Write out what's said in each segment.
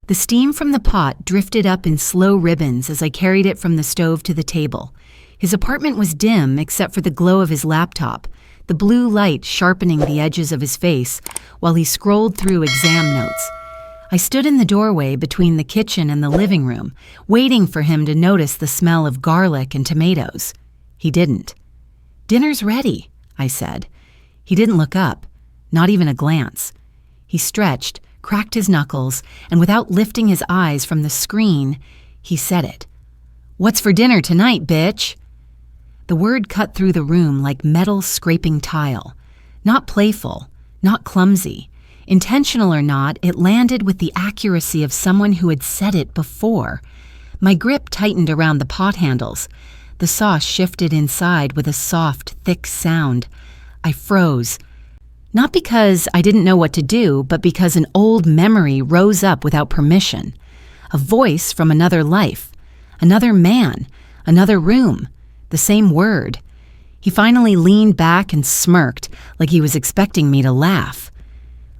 The steam from the pot drifted up in slow ribbons as I carried it from the stove to the table. His apartment was dim except for the glow of his laptop, the blue light sharpening the edges of his face while he scrolled through exam notes. I stood in the doorway between the kitchen and the living room, waiting for him to notice the smell of garlic and tomatoes. He didn't. "Dinner's ready," I said. He didn't look up, not even a glance. He stretched, cracked his knuckles, and without lifting his eyes from the screen, he said it. "What's for dinner tonight, bitch?" The word cut through the room like metal scraping tile. Not playful, not clumsy. Intentional or not, it landed with the accuracy of someone who had said it before. My grip tightened around the pot handles. The sauce shifted inside with a soft, thick sound. I froze. Not because I didn't know what to do, but because an old memory rose up without permission. A voice from another life, another man, another room, the same word. He finally leaned back and smirked like he was expecting me to laugh.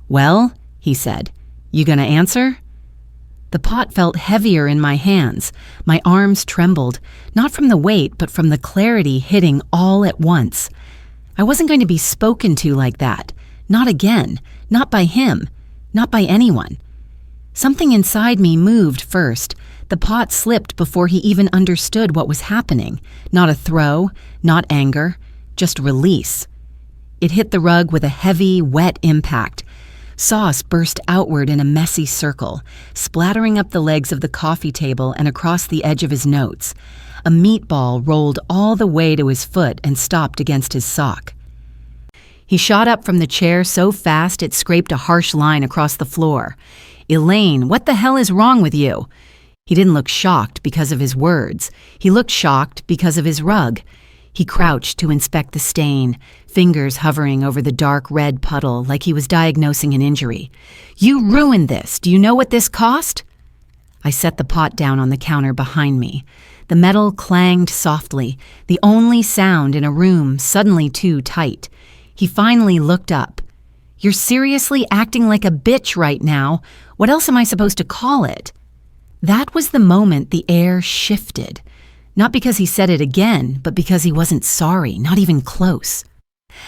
"Well," he said, "you gonna answer?" The pot felt heavier in my hands. My arms trembled, not from the weight, but from the clarity hitting all at once. I wasn't going to be spoken to like that. Not again. Not by him. Not by anyone. Something inside me moved first. The pot slipped before he even understood what was happening. Not a throw, not anger, just release. It hit the rug with a heavy, wet impact. Sauce burst outward in a messy circle, splattering up the legs of the coffee table and across the edge of his notes. A meatball rolled all the way to his foot and stopped against his sock. He shot up from the chair so fast it scraped a harsh line across the floor. "Elaine, what the hell is wrong with you?" He didn't look shocked because of his words. He looked shocked because of his rug. He crouched to inspect the stain, fingers hovering over the dark red puddle like he was diagnosing an injury. "You ruined this. Do you know what this cost?" I set the pot down on the counter behind me. The metal clanged softly, the only sound in a room suddenly too tight. He finally looked up. "You're seriously acting like a bitch right now. What else am I supposed to call it?" That was the moment the air shifted. Not because he said it again, but because he wasn't sorry, not even close.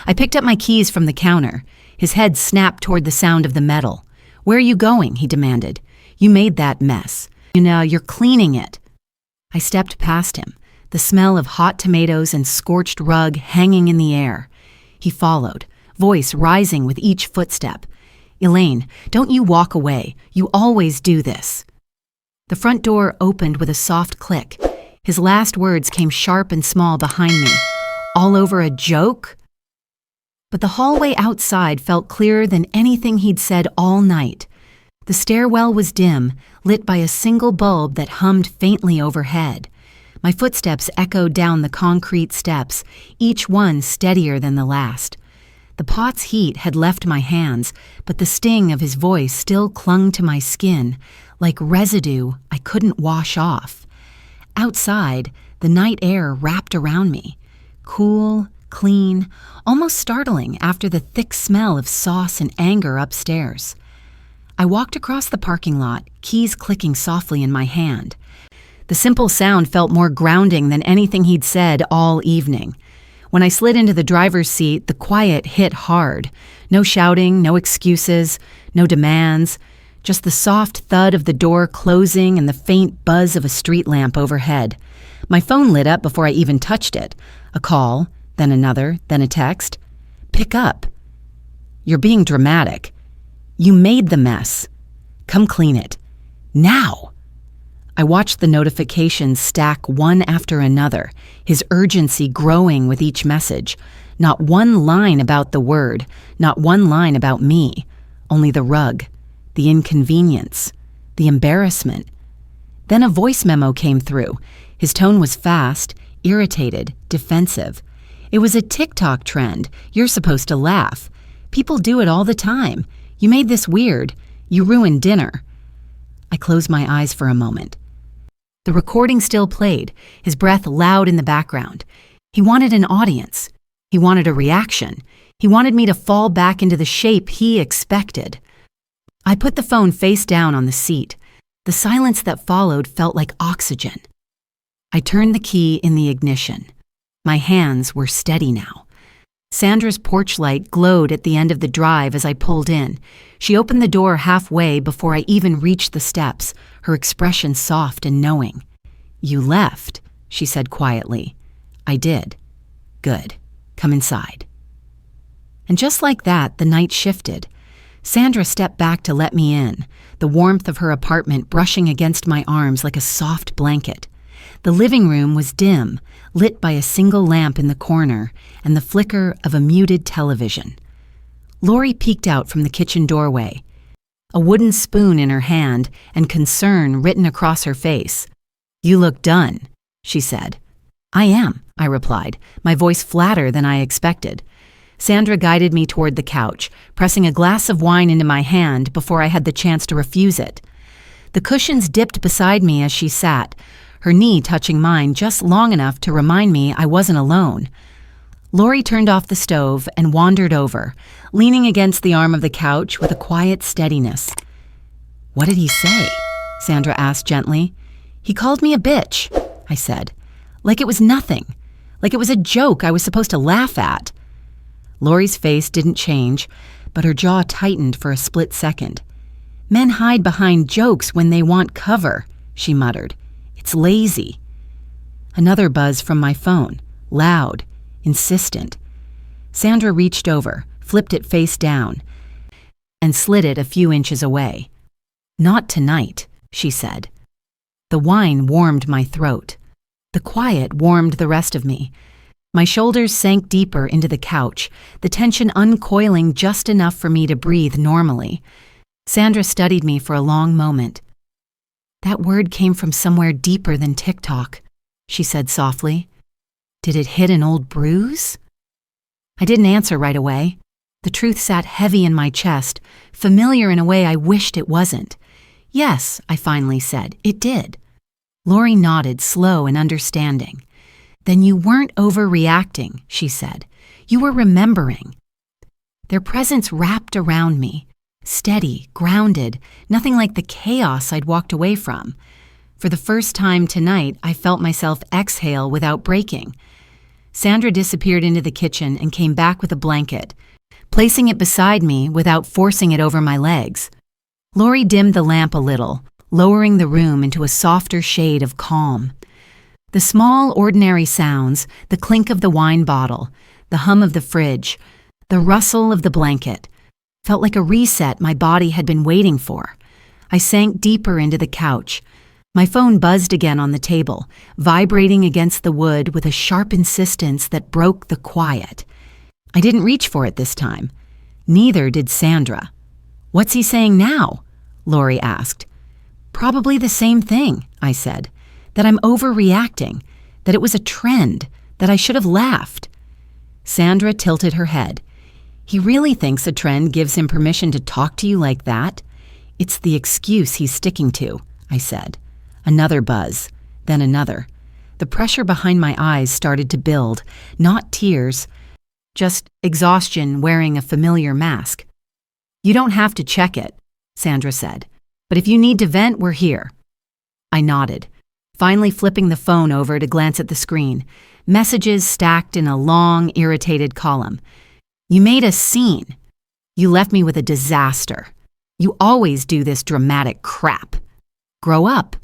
I picked up my keys from the counter. His head snapped toward the sound of the metal. "Where are you going?" he demanded. "You made that mess. You're cleaning it." I stepped past him, the smell of hot tomatoes and scorched rug hanging in the air. He followed, voice rising with each footstep. "Elaine, don't you walk away. You always do this." The front door opened with a soft click. His last words came sharp and small behind me. "All over a joke?" But the hallway outside felt clearer than anything he'd said all night. The stairwell was dim, lit by a single bulb that hummed faintly overhead. My footsteps echoed down the concrete steps, each one steadier than the last. The pot's heat had left my hands, but the sting of his voice still clung to my skin, like residue I couldn't wash off. Outside, the night air wrapped around me. Cool, clean, almost startling after the thick smell of sauce and anger upstairs. I walked across the parking lot, keys clicking softly in my hand. The simple sound felt more grounding than anything he'd said all evening. When I slid into the driver's seat, the quiet hit hard. No shouting, no excuses, no demands. Just the soft thud of the door closing and the faint buzz of a street lamp overhead. My phone lit up before I even touched it. A call, then another, then a text. "Pick up." "You're being dramatic. You made the mess. Come clean it. Now." I watched the notifications stack one after another, his urgency growing with each message. Not one line about the word, not one line about me, only the rug, the inconvenience, the embarrassment. Then a voice memo came through. His tone was fast, irritated, defensive. It was a TikTok trend. You're supposed to laugh. People do it all the time. You made this weird. You ruined dinner. I closed my eyes for a moment. The recording still played, his breath loud in the background. He wanted an audience. He wanted a reaction. He wanted me to fall back into the shape he expected. I put the phone face down on the seat. The silence that followed felt like oxygen. I turned the key in the ignition. My hands were steady now. Sandra's porch light glowed at the end of the drive as I pulled in. She opened the door halfway before I even reached the steps, her expression soft and knowing. "You left," she said quietly. "I did." "Good. Come inside." And just like that, the night shifted. Sandra stepped back to let me in, the warmth of her apartment brushing against my arms like a soft blanket. The living room was dim, lit by a single lamp in the corner and the flicker of a muted television. Lori peeked out from the kitchen doorway, a wooden spoon in her hand and concern written across her face. "You look done," she said. "I am," I replied, my voice flatter than I expected. Sandra guided me toward the couch, pressing a glass of wine into my hand before I had the chance to refuse it. The cushions dipped beside me as she sat, her knee touching mine just long enough to remind me I wasn't alone. Lori turned off the stove and wandered over, leaning against the arm of the couch with a quiet steadiness. "What did he say?" Sandra asked gently. "He called me a bitch," I said. "Like it was nothing. Like it was a joke I was supposed to laugh at." Lori's face didn't change, but her jaw tightened for a split second. "Men hide behind jokes when they want cover," she muttered. "It's lazy." Another buzz from my phone, loud, insistent. Sandra reached over, flipped it face down, and slid it a few inches away. "Not tonight," she said. The wine warmed my throat. The quiet warmed the rest of me. My shoulders sank deeper into the couch, the tension uncoiling just enough for me to breathe normally. Sandra studied me for a long moment. "That word came from somewhere deeper than TikTok," she said softly. "Did it hit an old bruise?" I didn't answer right away. The truth sat heavy in my chest, familiar in a way I wished it wasn't. "Yes," I finally said, "it did." Lori nodded, slow and understanding. "Then you weren't overreacting," she said. "You were remembering." Their presence wrapped around me, steady, grounded, nothing like the chaos I'd walked away from. For the first time tonight, I felt myself exhale without breaking. Sandra disappeared into the kitchen and came back with a blanket, placing it beside me without forcing it over my legs. Lori dimmed the lamp a little, lowering the room into a softer shade of calm. The small, ordinary sounds, the clink of the wine bottle, the hum of the fridge, the rustle of the blanket, felt like a reset my body had been waiting for. I sank deeper into the couch. My phone buzzed again on the table, vibrating against the wood with a sharp insistence that broke the quiet. I didn't reach for it this time. Neither did Sandra. "What's he saying now?" Lori asked. "Probably the same thing," I said. "That I'm overreacting, that it was a trend, that I should have laughed." Sandra tilted her head. "He really thinks a trend gives him permission to talk to you like that? It's the excuse he's sticking to," I said. Another buzz, then another. The pressure behind my eyes started to build, not tears, just exhaustion wearing a familiar mask. "You don't have to check it," Sandra said. "But if you need to vent, we're here." I nodded, finally flipping the phone over to glance at the screen. Messages stacked in a long, irritated column. "You made a scene. You left me with a disaster. You always do this dramatic crap. Grow up."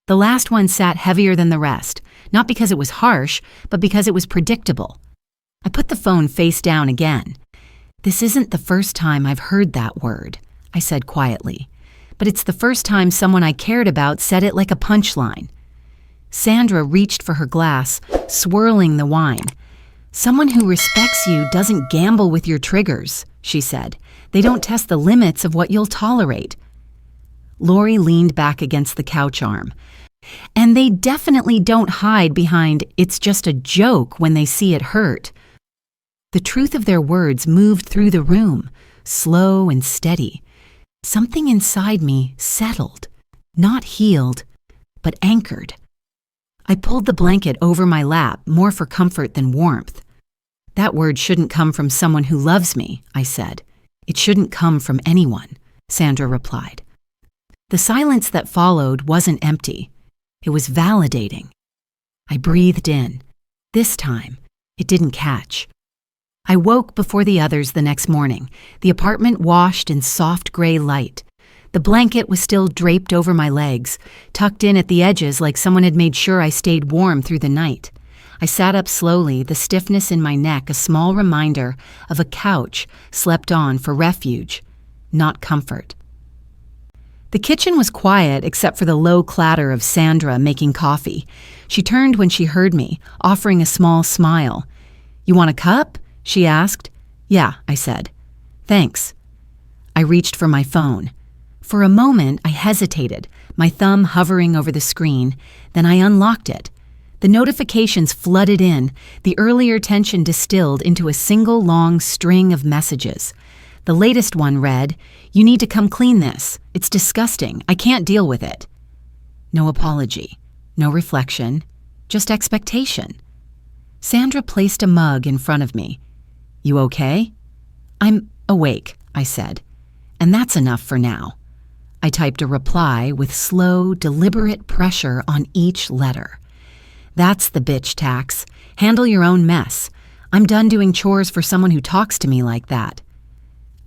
The last one sat heavier than the rest, not because it was harsh, but because it was predictable. I put the phone face down again. "This isn't the first time I've heard that word," I said quietly. "But it's the first time someone I cared about said it like a punchline." Sandra reached for her glass, swirling the wine. "Someone who respects you doesn't gamble with your triggers," she said. "They don't test the limits of what you'll tolerate." Lori leaned back against the couch arm. "And they definitely don't hide behind 'it's just a joke' when they see it hurt." The truth of their words moved through the room, slow and steady. Something inside me settled, not healed, but anchored. I pulled the blanket over my lap, more for comfort than warmth. "That word shouldn't come from someone who loves me," I said. "It shouldn't come from anyone," Sandra replied. The silence that followed wasn't empty. It was validating. I breathed in. This time, it didn't catch. I woke before the others the next morning, the apartment washed in soft gray light. The blanket was still draped over my legs, tucked in at the edges like someone had made sure I stayed warm through the night. I sat up slowly, the stiffness in my neck a small reminder of a couch slept on for refuge, not comfort. The kitchen was quiet except for the low clatter of Sandra making coffee. She turned when she heard me, offering a small smile. "You want a cup?" she asked. "Yeah," I said. "Thanks." I reached for my phone. For a moment, I hesitated, my thumb hovering over the screen. Then I unlocked it. The notifications flooded in, the earlier tension distilled into a single long string of messages. The latest one read, "You need to come clean this. It's disgusting. I can't deal with it." No apology, no reflection, just expectation. Sandra placed a mug in front of me. "You okay?" "I'm awake," I said. "And that's enough for now." I typed a reply with slow, deliberate pressure on each letter. "That's the bitch tax. Handle your own mess. I'm done doing chores for someone who talks to me like that."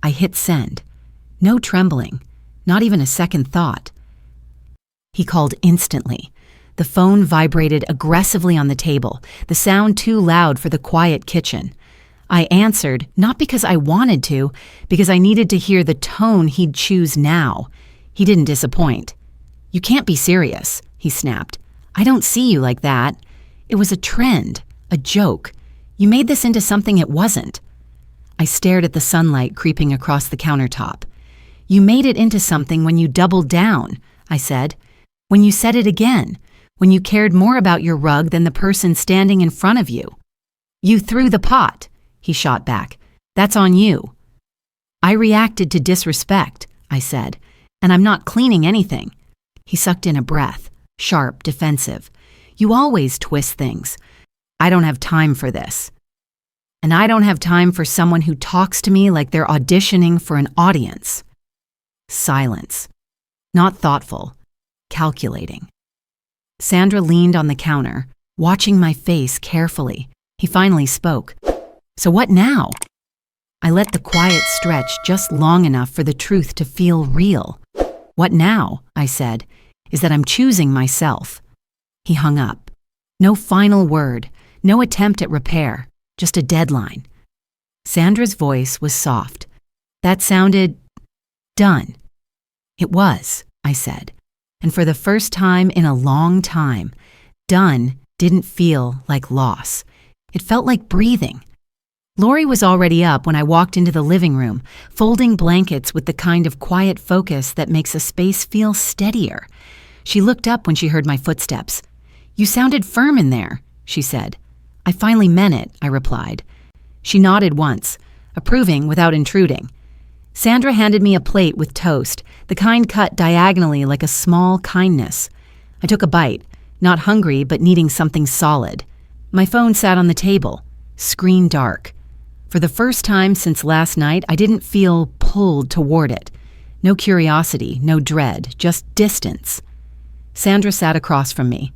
I hit send. No trembling, not even a second thought. He called instantly. The phone vibrated aggressively on the table, the sound too loud for the quiet kitchen. I answered, not because I wanted to, because I needed to hear the tone he'd choose now. He didn't disappoint. "You can't be serious," he snapped. "I don't see you like that. It was a trend, a joke. You made this into something it wasn't." I stared at the sunlight creeping across the countertop. "You made it into something when you doubled down," I said. "When you said it again. When you cared more about your rug than the person standing in front of you." "You threw the pot," he shot back. "That's on you." "I reacted to disrespect," I said, "and I'm not cleaning anything." He sucked in a breath, sharp, defensive. "You always twist things. I don't have time for this. And I don't have time for someone who talks to me like they're auditioning for an audience." Silence. Not thoughtful, calculating. Sandra leaned on the counter, watching my face carefully. He finally spoke. "So what now?" I let the quiet stretch just long enough for the truth to feel real. "What now," I said, "is that I'm choosing myself." He hung up. No final word, no attempt at repair, just a deadline. Sandra's voice was soft. "That sounded done." "It was," I said, and for the first time in a long time, done didn't feel like loss. It felt like breathing. Lori was already up when I walked into the living room, folding blankets with the kind of quiet focus that makes a space feel steadier. She looked up when she heard my footsteps. "You sounded firm in there," she said. "I finally meant it," I replied. She nodded once, approving without intruding. Sandra handed me a plate with toast, the kind cut diagonally like a small kindness. I took a bite, not hungry but needing something solid. My phone sat on the table, screen dark. For the first time since last night, I didn't feel pulled toward it. No curiosity, no dread, just distance. Sandra sat across from me.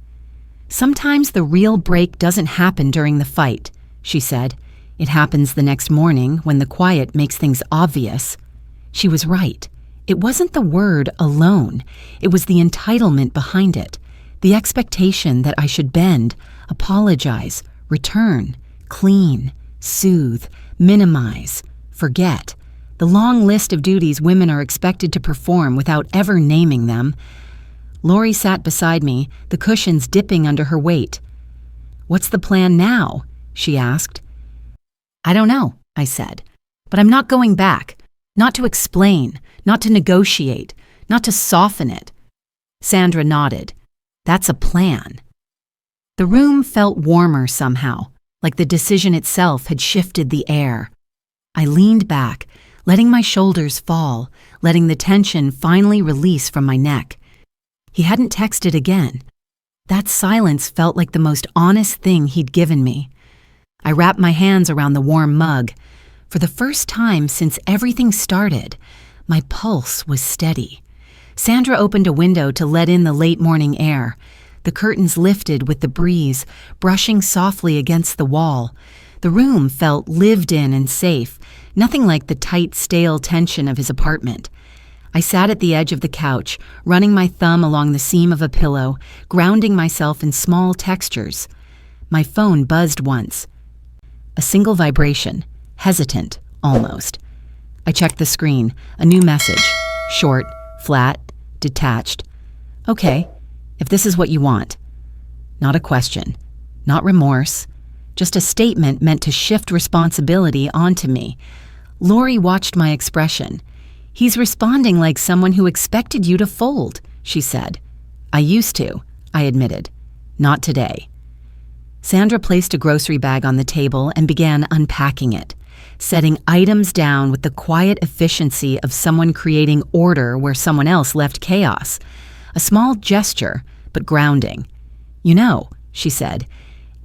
"Sometimes the real break doesn't happen during the fight," she said. "It happens the next morning when the quiet makes things obvious." She was right. It wasn't the word alone. It was the entitlement behind it, the expectation that I should bend, apologize, return, clean, soothe, minimize, forget. The long list of duties women are expected to perform without ever naming them. Lori sat beside me, the cushions dipping under her weight. "What's the plan now?" she asked. "I don't know," I said, "but I'm not going back. Not to explain, not to negotiate, not to soften it." Sandra nodded. "That's a plan." The room felt warmer somehow, like the decision itself had shifted the air. I leaned back, letting my shoulders fall, letting the tension finally release from my neck. He hadn't texted again. That silence felt like the most honest thing he'd given me. I wrapped my hands around the warm mug. For the first time since everything started, my pulse was steady. Sandra opened a window to let in the late morning air. The curtains lifted with the breeze, brushing softly against the wall. The room felt lived in and safe, nothing like the tight, stale tension of his apartment. I sat at the edge of the couch, running my thumb along the seam of a pillow, grounding myself in small textures. My phone buzzed once. A single vibration, hesitant, almost. I checked the screen, a new message, short, flat, detached. Okay, if this is what you want. Not a question, not remorse, just a statement meant to shift responsibility onto me. Lori watched my expression. He's responding like someone who expected you to fold, she said. I used to, I admitted. Not today. Sandra placed a grocery bag on the table and began unpacking it, setting items down with the quiet efficiency of someone creating order where someone else left chaos. A small gesture, but grounding. You know, she said,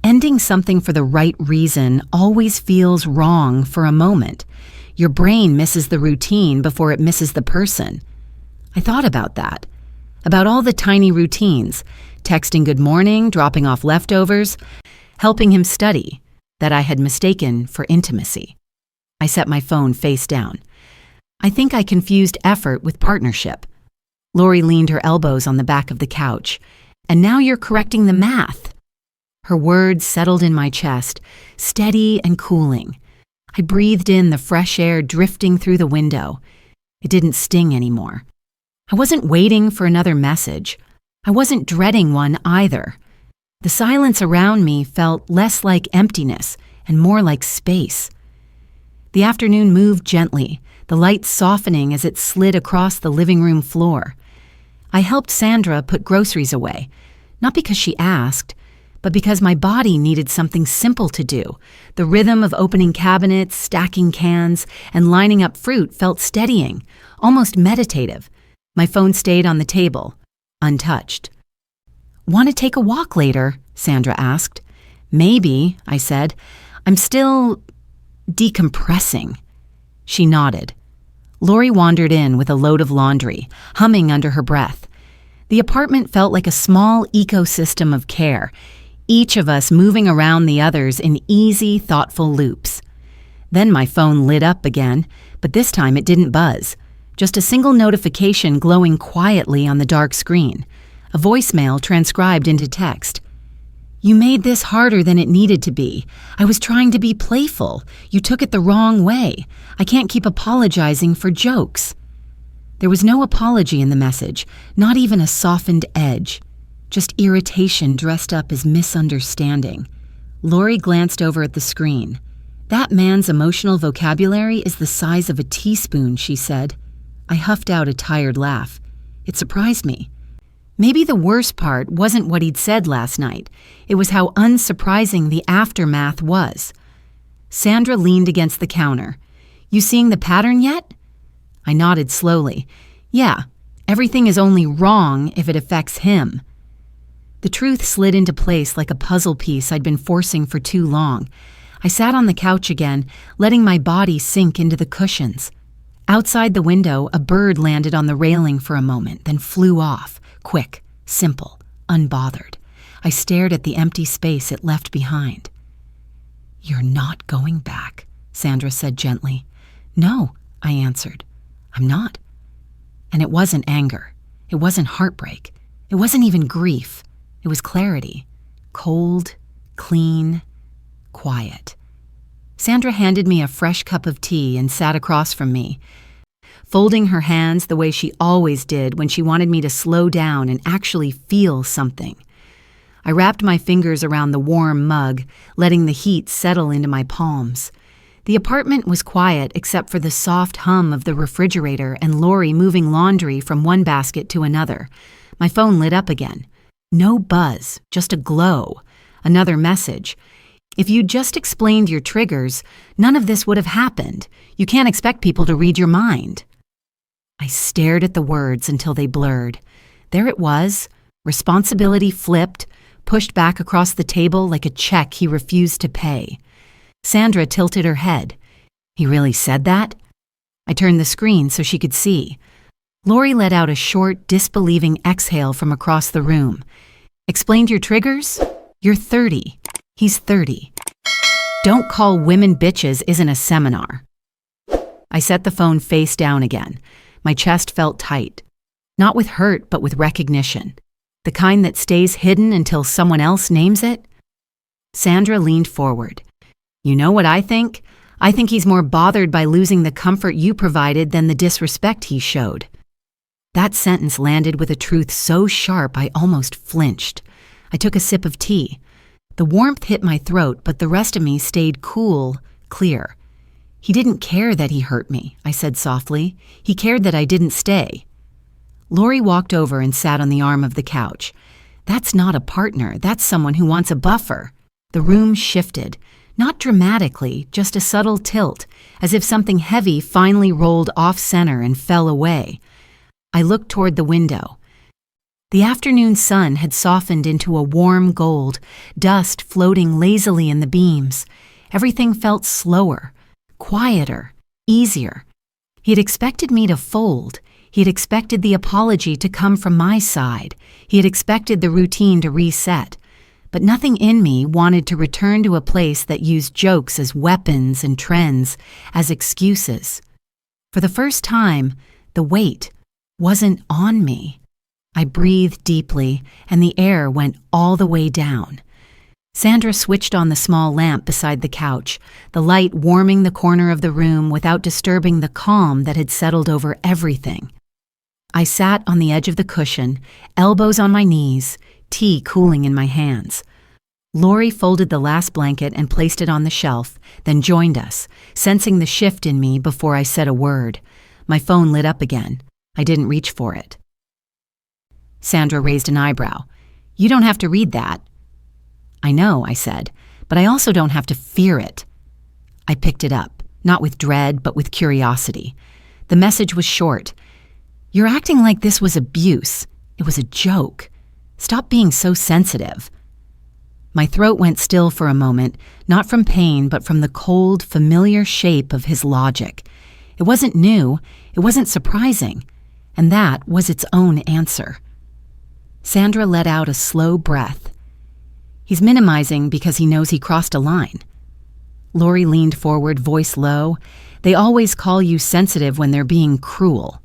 ending something for the right reason always feels wrong for a moment. Your brain misses the routine before it misses the person. I thought about that. About all the tiny routines, texting good morning, dropping off leftovers, helping him study, that I had mistaken for intimacy. I set my phone face down. I think I confused effort with partnership. Lori leaned her elbows on the back of the couch. And now you're correcting the math. Her words settled in my chest, steady and cooling. I breathed in the fresh air drifting through the window. It didn't sting anymore. I wasn't waiting for another message. I wasn't dreading one either. The silence around me felt less like emptiness and more like space. The afternoon moved gently, the light softening as it slid across the living room floor. I helped Sandra put groceries away, not because she asked, but because my body needed something simple to do. The rhythm of opening cabinets, stacking cans, and lining up fruit felt steadying, almost meditative. My phone stayed on the table, untouched. Want to take a walk later? Sandra asked. Maybe, I said. I'm still decompressing. She nodded. Lori wandered in with a load of laundry, humming under her breath. The apartment felt like a small ecosystem of care, each of us moving around the others in easy, thoughtful loops. Then my phone lit up again, but this time it didn't buzz. Just a single notification glowing quietly on the dark screen. A voicemail transcribed into text. You made this harder than it needed to be. I was trying to be playful. You took it the wrong way. I can't keep apologizing for jokes. There was no apology in the message, not even a softened edge. Just irritation dressed up as misunderstanding. Lori glanced over at the screen. That man's emotional vocabulary is the size of a teaspoon, she said. I huffed out a tired laugh. It surprised me. Maybe the worst part wasn't what he'd said last night. It was how unsurprising the aftermath was. Sandra leaned against the counter. You seeing the pattern yet? I nodded slowly. Yeah, everything is only wrong if it affects him. The truth slid into place like a puzzle piece I'd been forcing for too long. I sat on the couch again, letting my body sink into the cushions. Outside the window, a bird landed on the railing for a moment, then flew off, quick, simple, unbothered. I stared at the empty space it left behind. You're not going back, Sandra said gently. No, I answered. I'm not. And it wasn't anger. It wasn't heartbreak. It wasn't even grief. It was clarity. Cold, clean, quiet. Sandra handed me a fresh cup of tea and sat across from me, folding her hands the way she always did when she wanted me to slow down and actually feel something. I wrapped my fingers around the warm mug, letting the heat settle into my palms. The apartment was quiet except for the soft hum of the refrigerator and Lori moving laundry from one basket to another. My phone lit up again. No buzz, just a glow. Another message. If you'd just explained your triggers, none of this would have happened. You can't expect people to read your mind. I stared at the words until they blurred. There it was, responsibility flipped, pushed back across the table like a check he refused to pay. Sandra tilted her head. He really said that? I turned the screen so she could see. Lori let out a short, disbelieving exhale from across the room. Explained your triggers? You're 30. He's 30. Don't call women bitches isn't a seminar. I set the phone face down again. My chest felt tight. Not with hurt, but with recognition. The kind that stays hidden until someone else names it. Sandra leaned forward. You know what I think? I think he's more bothered by losing the comfort you provided than the disrespect he showed. That sentence landed with a truth so sharp I almost flinched. I took a sip of tea. The warmth hit my throat, but the rest of me stayed cool, clear. He didn't care that he hurt me, I said softly. He cared that I didn't stay. Lori walked over and sat on the arm of the couch. That's not a partner, that's someone who wants a buffer. The room shifted. Not dramatically, just a subtle tilt, as if something heavy finally rolled off-center and fell away. I looked toward the window. The afternoon sun had softened into a warm gold, dust floating lazily in the beams. Everything felt slower, quieter, easier. He had expected me to fold. He had expected the apology to come from my side. He had expected the routine to reset. But nothing in me wanted to return to a place that used jokes as weapons and trends as excuses. For the first time, the weight wasn't on me. I breathed deeply, and the air went all the way down. Sandra switched on the small lamp beside the couch, the light warming the corner of the room without disturbing the calm that had settled over everything. I sat on the edge of the cushion, elbows on my knees, tea cooling in my hands. Lori folded the last blanket and placed it on the shelf, then joined us, sensing the shift in me before I said a word. My phone lit up again. I didn't reach for it. Sandra raised an eyebrow. You don't have to read that. I know, I said, but I also don't have to fear it. I picked it up, not with dread, but with curiosity. The message was short. You're acting like this was abuse. It was a joke. Stop being so sensitive. My throat went still for a moment, not from pain, but from the cold, familiar shape of his logic. It wasn't new, it wasn't surprising, and that was its own answer. Sandra let out a slow breath. He's minimizing because he knows he crossed a line. Lori leaned forward, voice low. They always call you sensitive when they're being cruel.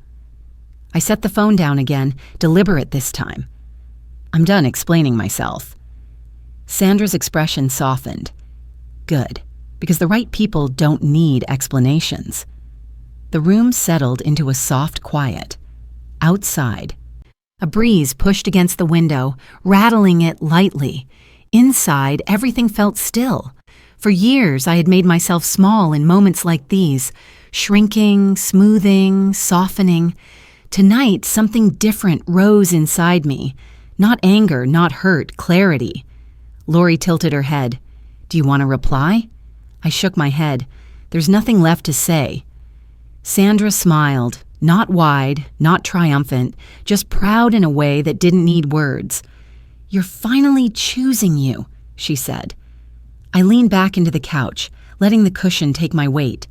I set the phone down again, deliberate this time. I'm done explaining myself. Sandra's expression softened. Good, because the right people don't need explanations. The room settled into a soft quiet. Outside, a breeze pushed against the window, rattling it lightly. Inside, everything felt still. For years, I had made myself small in moments like these, shrinking, smoothing, softening. Tonight, something different rose inside me. Not anger, not hurt, clarity. Lori tilted her head. Do you want to reply? I shook my head. There's nothing left to say. Sandra smiled, not wide, not triumphant, just proud in a way that didn't need words. You're finally choosing you, she said. I leaned back into the couch, letting the cushion take my weight.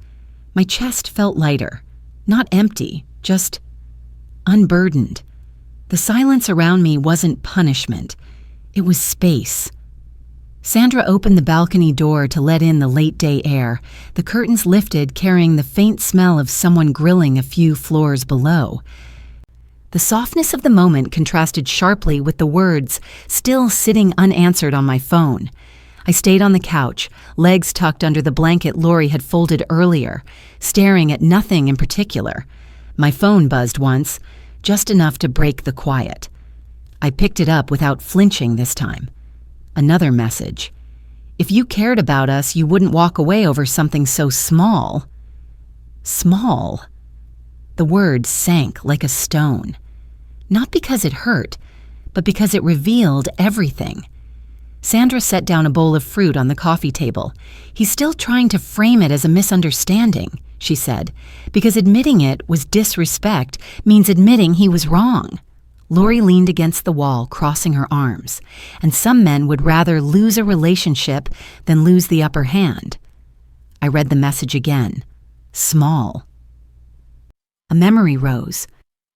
My chest felt lighter, not empty, just unburdened. The silence around me wasn't punishment. It was space. Sandra opened the balcony door to let in the late-day air. The curtains lifted, carrying the faint smell of someone grilling a few floors below. The softness of the moment contrasted sharply with the words still sitting unanswered on my phone. I stayed on the couch, legs tucked under the blanket Lori had folded earlier, staring at nothing in particular. My phone buzzed once, just enough to break the quiet. I picked it up without flinching this time. Another message. If you cared about us, you wouldn't walk away over something so small. Small. The word sank like a stone. Not because it hurt, but because it revealed everything. Sandra set down a bowl of fruit on the coffee table. He's still trying to frame it as a misunderstanding, she said, because admitting it was disrespect means admitting he was wrong. Lori leaned against the wall, crossing her arms, and some men would rather lose a relationship than lose the upper hand. I read the message again. Small. A memory rose.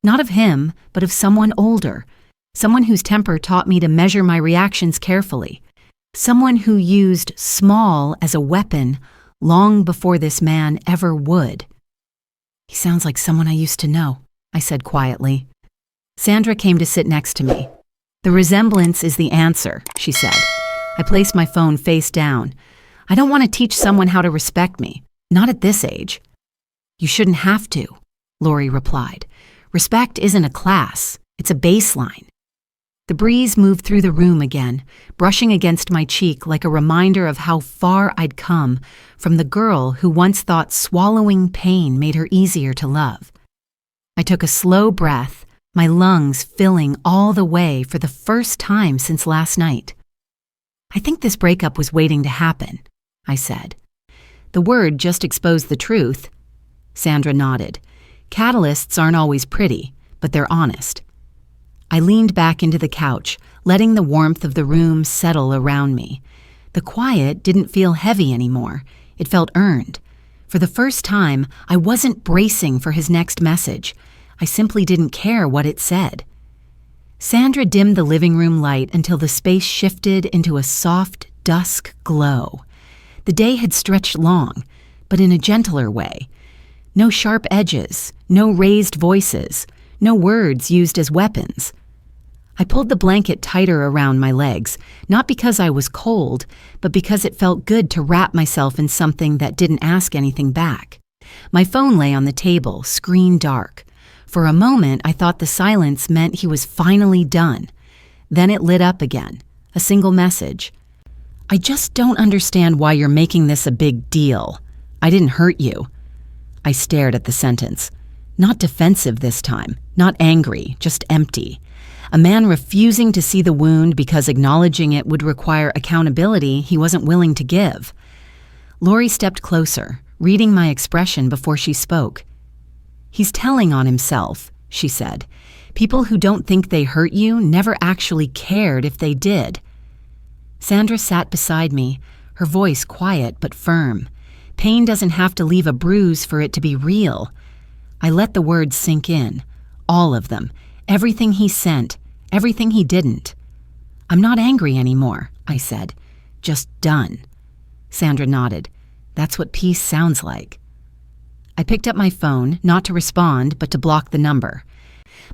Not of him, but of someone older. Someone whose temper taught me to measure my reactions carefully. Someone who used small as a weapon long before this man ever would. "He sounds like someone I used to know," I said quietly. Sandra came to sit next to me. "The resemblance is the answer," she said. I placed my phone face down. "I don't want to teach someone how to respect me. Not at this age." "You shouldn't have to," Lori replied. "Respect isn't a class, it's a baseline." The breeze moved through the room again, brushing against my cheek like a reminder of how far I'd come from the girl who once thought swallowing pain made her easier to love. I took a slow breath, my lungs filling all the way for the first time since last night. "I think this breakup was waiting to happen," I said. The word just exposed the truth. Sandra nodded. "Catalysts aren't always pretty, but they're honest." I leaned back into the couch, letting the warmth of the room settle around me. The quiet didn't feel heavy anymore. It felt earned. For the first time, I wasn't bracing for his next message. I simply didn't care what it said. Sandra dimmed the living room light until the space shifted into a soft dusk glow. The day had stretched long, but in a gentler way. No sharp edges, no raised voices, no words used as weapons. I pulled the blanket tighter around my legs, not because I was cold, but because it felt good to wrap myself in something that didn't ask anything back. My phone lay on the table, screen dark. For a moment, I thought the silence meant he was finally done. Then it lit up again, a single message. "I just don't understand why you're making this a big deal. I didn't hurt you." I stared at the sentence. Not defensive this time, not angry, just empty. A man refusing to see the wound because acknowledging it would require accountability he wasn't willing to give. Lori stepped closer, reading my expression before she spoke. "He's telling on himself," she said. "People who don't think they hurt you never actually cared if they did." Sandra sat beside me, her voice quiet but firm. Pain doesn't have to leave a bruise for it to be real. I let the words sink in. All of them. Everything he sent. Everything he didn't. "I'm not angry anymore," I said. "Just done." Sandra nodded. "That's what peace sounds like." I picked up my phone, not to respond, but to block the number.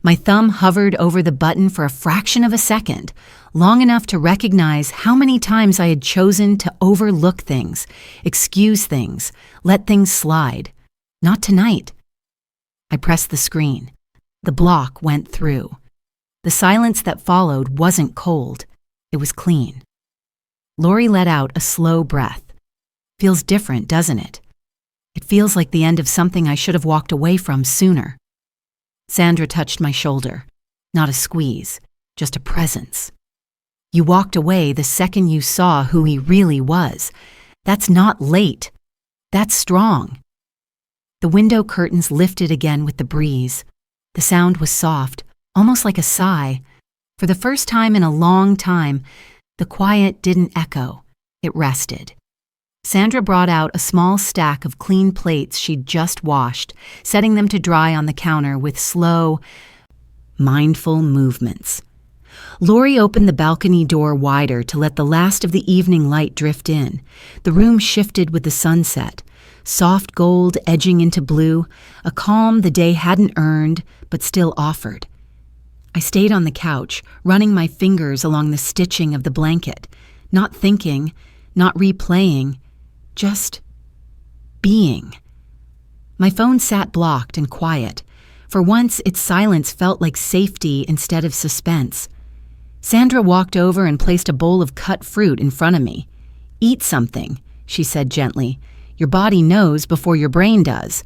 My thumb hovered over the button for a fraction of a second, long enough to recognize how many times I had chosen to overlook things, excuse things, let things slide. Not tonight. I pressed the screen. The block went through. The silence that followed wasn't cold. It was clean. Lori let out a slow breath. Feels different, doesn't it? It feels like the end of something I should have walked away from sooner. Sandra touched my shoulder. Not a squeeze, just a presence. "You walked away the second you saw who he really was. That's not late. That's strong." The window curtains lifted again with the breeze. The sound was soft, almost like a sigh. For the first time in a long time, the quiet didn't echo. It rested. Sandra brought out a small stack of clean plates she'd just washed, setting them to dry on the counter with slow, mindful movements. Lori opened the balcony door wider to let the last of the evening light drift in. The room shifted with the sunset, soft gold edging into blue, a calm the day hadn't earned but still offered. I stayed on the couch, running my fingers along the stitching of the blanket, not thinking, not replaying, just being. My phone sat blocked and quiet. For once, its silence felt like safety instead of suspense. Sandra walked over and placed a bowl of cut fruit in front of me. "Eat something," she said gently. "Your body knows before your brain does."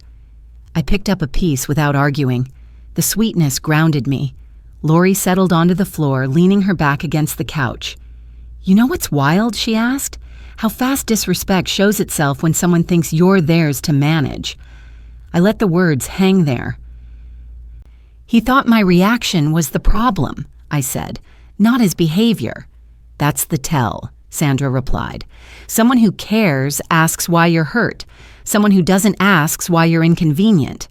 I picked up a piece without arguing. The sweetness grounded me. Lori settled onto the floor, leaning her back against the couch. "You know what's wild?" she asked. "How fast disrespect shows itself when someone thinks you're theirs to manage." I let the words hang there. "He thought my reaction was the problem," I said, "not his behavior." "That's the tell," Sandra replied. "Someone who cares asks why you're hurt. Someone who doesn't asks why you're inconvenient."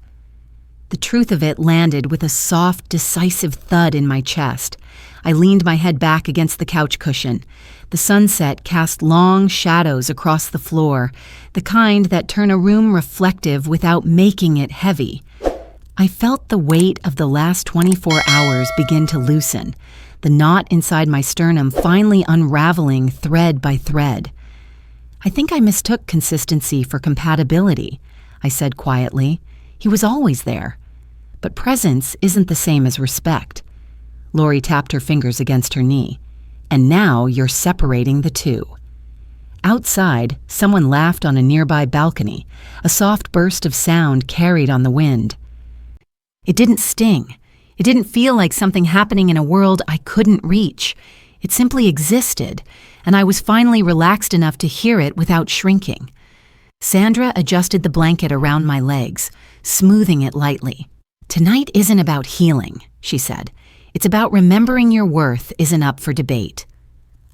The truth of it landed with a soft, decisive thud in my chest. I leaned my head back against the couch cushion. The sunset cast long shadows across the floor, the kind that turn a room reflective without making it heavy. I felt the weight of the last 24 hours begin to loosen, the knot inside my sternum finally unraveling thread by thread. I think I mistook consistency for compatibility, I said quietly. He was always there. But presence isn't the same as respect. Lori tapped her fingers against her knee. And now you're separating the two. Outside, someone laughed on a nearby balcony, a soft burst of sound carried on the wind. It didn't sting. It didn't feel like something happening in a world I couldn't reach. It simply existed, and I was finally relaxed enough to hear it without shrinking. Sandra adjusted the blanket around my legs, smoothing it lightly. "Tonight isn't about healing," she said. "It's about remembering your worth isn't up for debate."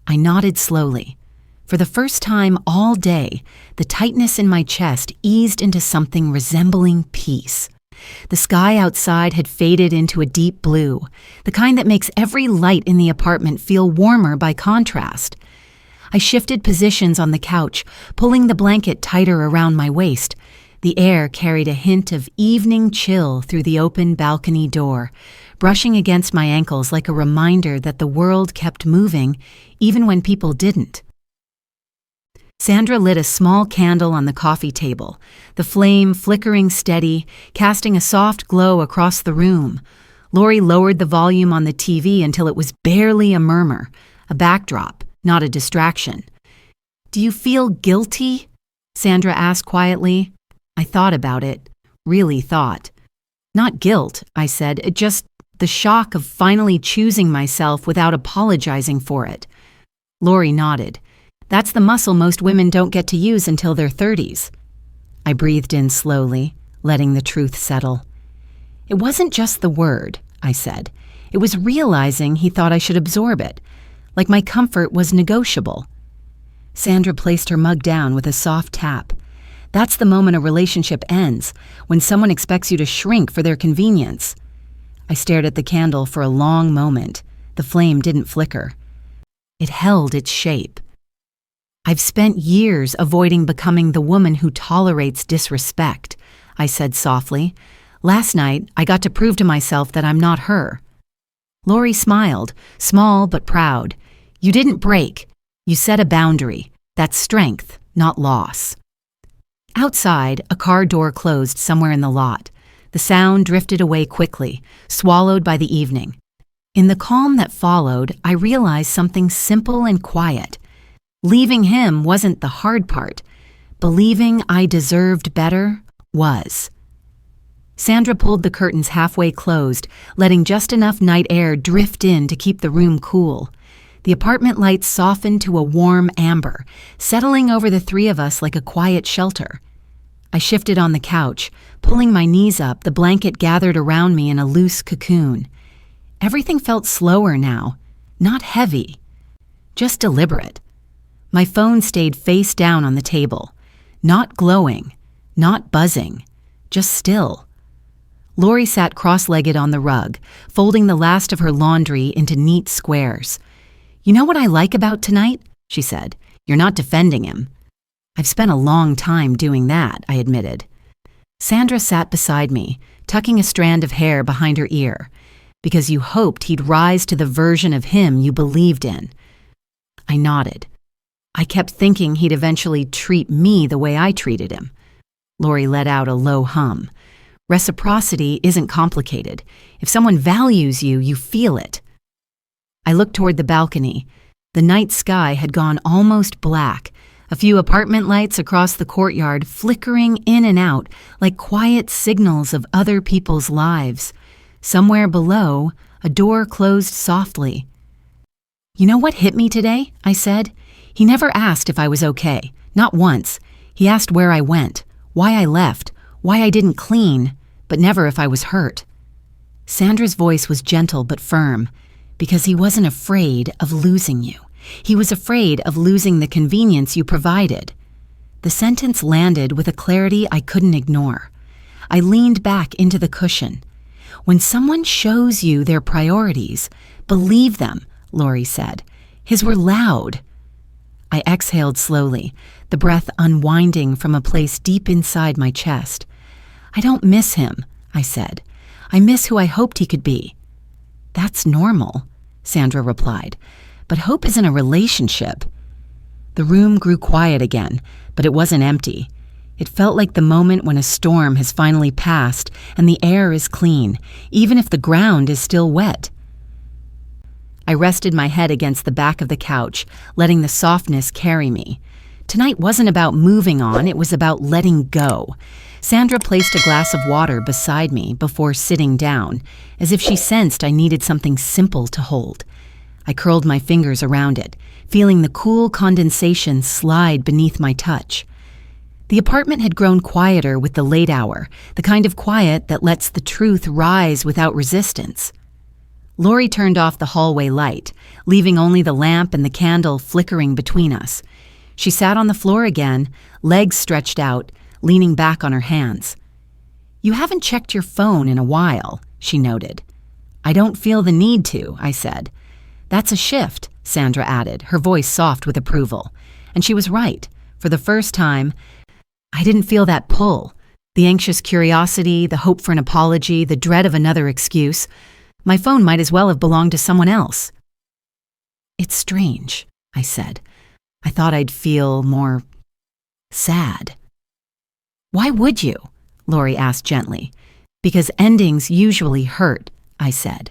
I nodded slowly. For the first time all day, the tightness in my chest eased into something resembling peace. The sky outside had faded into a deep blue, the kind that makes every light in the apartment feel warmer by contrast. I shifted positions on the couch, pulling the blanket tighter around my waist. The air carried a hint of evening chill through the open balcony door, brushing against my ankles like a reminder that the world kept moving even when people didn't. Sandra lit a small candle on the coffee table, the flame flickering steady, casting a soft glow across the room. Lori lowered the volume on the TV until it was barely a murmur, a backdrop, not a distraction. "Do you feel guilty?" Sandra asked quietly. I thought about it, really thought. "Not guilt," I said, just the shock of finally choosing myself without apologizing for it. Lori nodded. "That's the muscle most women don't get to use until their 30s. I breathed in slowly, letting the truth settle. "It wasn't just the word," I said. "It was realizing he thought I should absorb it, like my comfort was negotiable." Sandra placed her mug down with a soft tap. "That's the moment a relationship ends, when someone expects you to shrink for their convenience." I stared at the candle for a long moment. The flame didn't flicker. It held its shape. "I've spent years avoiding becoming the woman who tolerates disrespect," I said softly. "Last night, I got to prove to myself that I'm not her." Lori smiled, small but proud. "You didn't break. You set a boundary. That's strength, not loss." Outside, a car door closed somewhere in the lot. The sound drifted away quickly, swallowed by the evening. In the calm that followed, I realized something simple and quiet. Leaving him wasn't the hard part. Believing I deserved better was. Sandra pulled the curtains halfway closed, letting just enough night air drift in to keep the room cool. The apartment lights softened to a warm amber, settling over the three of us like a quiet shelter. I shifted on the couch, pulling my knees up, the blanket gathered around me in a loose cocoon. Everything felt slower now, not heavy, just deliberate. My phone stayed face down on the table, not glowing, not buzzing, just still. Lori sat cross-legged on the rug, folding the last of her laundry into neat squares. "You know what I like about tonight?" she said. "You're not defending him." "I've spent a long time doing that," I admitted. Sandra sat beside me, tucking a strand of hair behind her ear. "Because you hoped he'd rise to the version of him you believed in." I nodded. I kept thinking he'd eventually treat me the way I treated him. Lori let out a low hum. "Reciprocity isn't complicated. If someone values you, you feel it." I looked toward the balcony. The night sky had gone almost black, a few apartment lights across the courtyard flickering in and out like quiet signals of other people's lives. Somewhere below, a door closed softly. "You know what hit me today?" I said. "He never asked if I was okay, not once. He asked where I went, why I left, why I didn't clean, but never if I was hurt." Sandra's voice was gentle but firm. "Because he wasn't afraid of losing you. He was afraid of losing the convenience you provided." The sentence landed with a clarity I couldn't ignore. I leaned back into the cushion. When someone shows you their priorities, believe them, Lori said. His were loud. I exhaled slowly, the breath unwinding from a place deep inside my chest. I don't miss him, I said. I miss who I hoped he could be. That's normal, Sandra replied. But hope isn't a relationship. The room grew quiet again, but it wasn't empty. It felt like the moment when a storm has finally passed and the air is clean, even if the ground is still wet. I rested my head against the back of the couch, letting the softness carry me. Tonight wasn't about moving on, it was about letting go. Sandra placed a glass of water beside me before sitting down, as if she sensed I needed something simple to hold. I curled my fingers around it, feeling the cool condensation slide beneath my touch. The apartment had grown quieter with the late hour, the kind of quiet that lets the truth rise without resistance. Lori turned off the hallway light, leaving only the lamp and the candle flickering between us. She sat on the floor again, legs stretched out, leaning back on her hands. "You haven't checked your phone in a while," she noted. "I don't feel the need to," I said. "That's a shift," Sandra added, her voice soft with approval. And she was right. For the first time, I didn't feel that pull. The anxious curiosity, the hope for an apology, the dread of another excuse. My phone might as well have belonged to someone else. "It's strange," I said. "I thought I'd feel more sad." "Why would you?" Lori asked gently. "Because endings usually hurt," I said.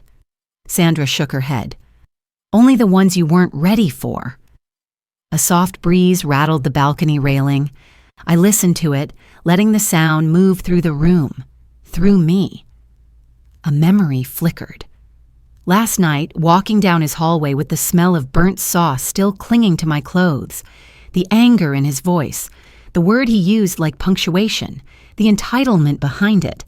Sandra shook her head. "Only the ones you weren't ready for." A soft breeze rattled the balcony railing. I listened to it, letting the sound move through the room, through me. A memory flickered. Last night, walking down his hallway with the smell of burnt sauce still clinging to my clothes, the anger in his voice, the word he used like punctuation, the entitlement behind it,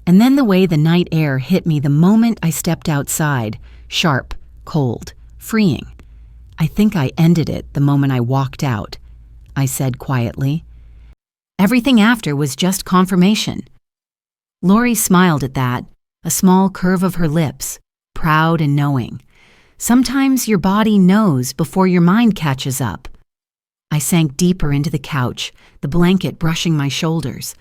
and then the way the night air hit me the moment I stepped outside, sharp, cold, freeing. "I think I ended it the moment I walked out," I said quietly. Everything after was just confirmation. Lori smiled at that, a small curve of her lips, proud and knowing. Sometimes your body knows before your mind catches up. I sank deeper into the couch, the blanket brushing my shoulders.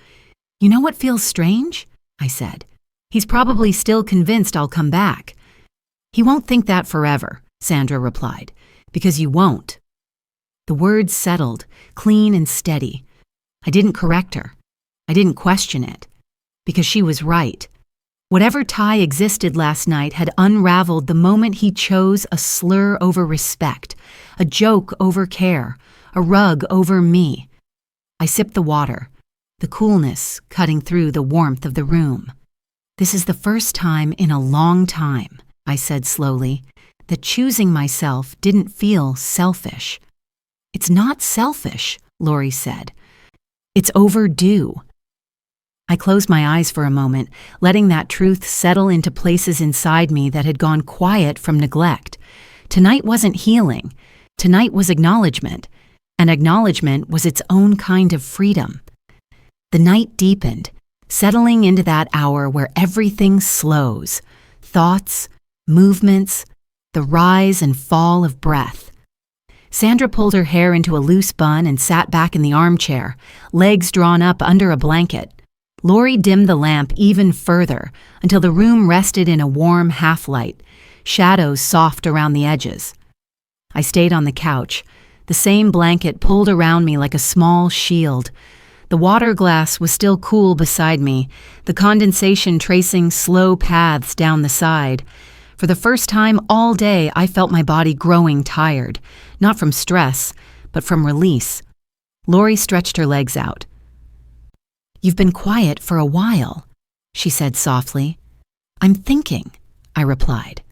"You know what feels strange?" I said. "He's probably still convinced I'll come back." "He won't think that forever," Sandra replied, "because you won't." The words settled, clean and steady. I didn't correct her. I didn't question it. Because she was right. Whatever tie existed last night had unraveled the moment he chose a slur over respect, a joke over care, a rug over me. I sipped the water, the coolness cutting through the warmth of the room. "This is the first time in a long time," I said slowly, "that choosing myself didn't feel selfish." "It's not selfish," Lori said. "It's overdue." I closed my eyes for a moment, letting that truth settle into places inside me that had gone quiet from neglect. Tonight wasn't healing. Tonight was acknowledgement, and acknowledgement was its own kind of freedom. The night deepened, settling into that hour where everything slows, thoughts, movements, the rise and fall of breath. Sandra pulled her hair into a loose bun and sat back in the armchair, legs drawn up under a blanket. Lori dimmed the lamp even further until the room rested in a warm half-light, shadows soft around the edges. I stayed on the couch, the same blanket pulled around me like a small shield. The water glass was still cool beside me, the condensation tracing slow paths down the side. For the first time all day, I felt my body growing tired, not from stress, but from release. Lori stretched her legs out. "You've been quiet for a while," she said softly. "I'm thinking," I replied.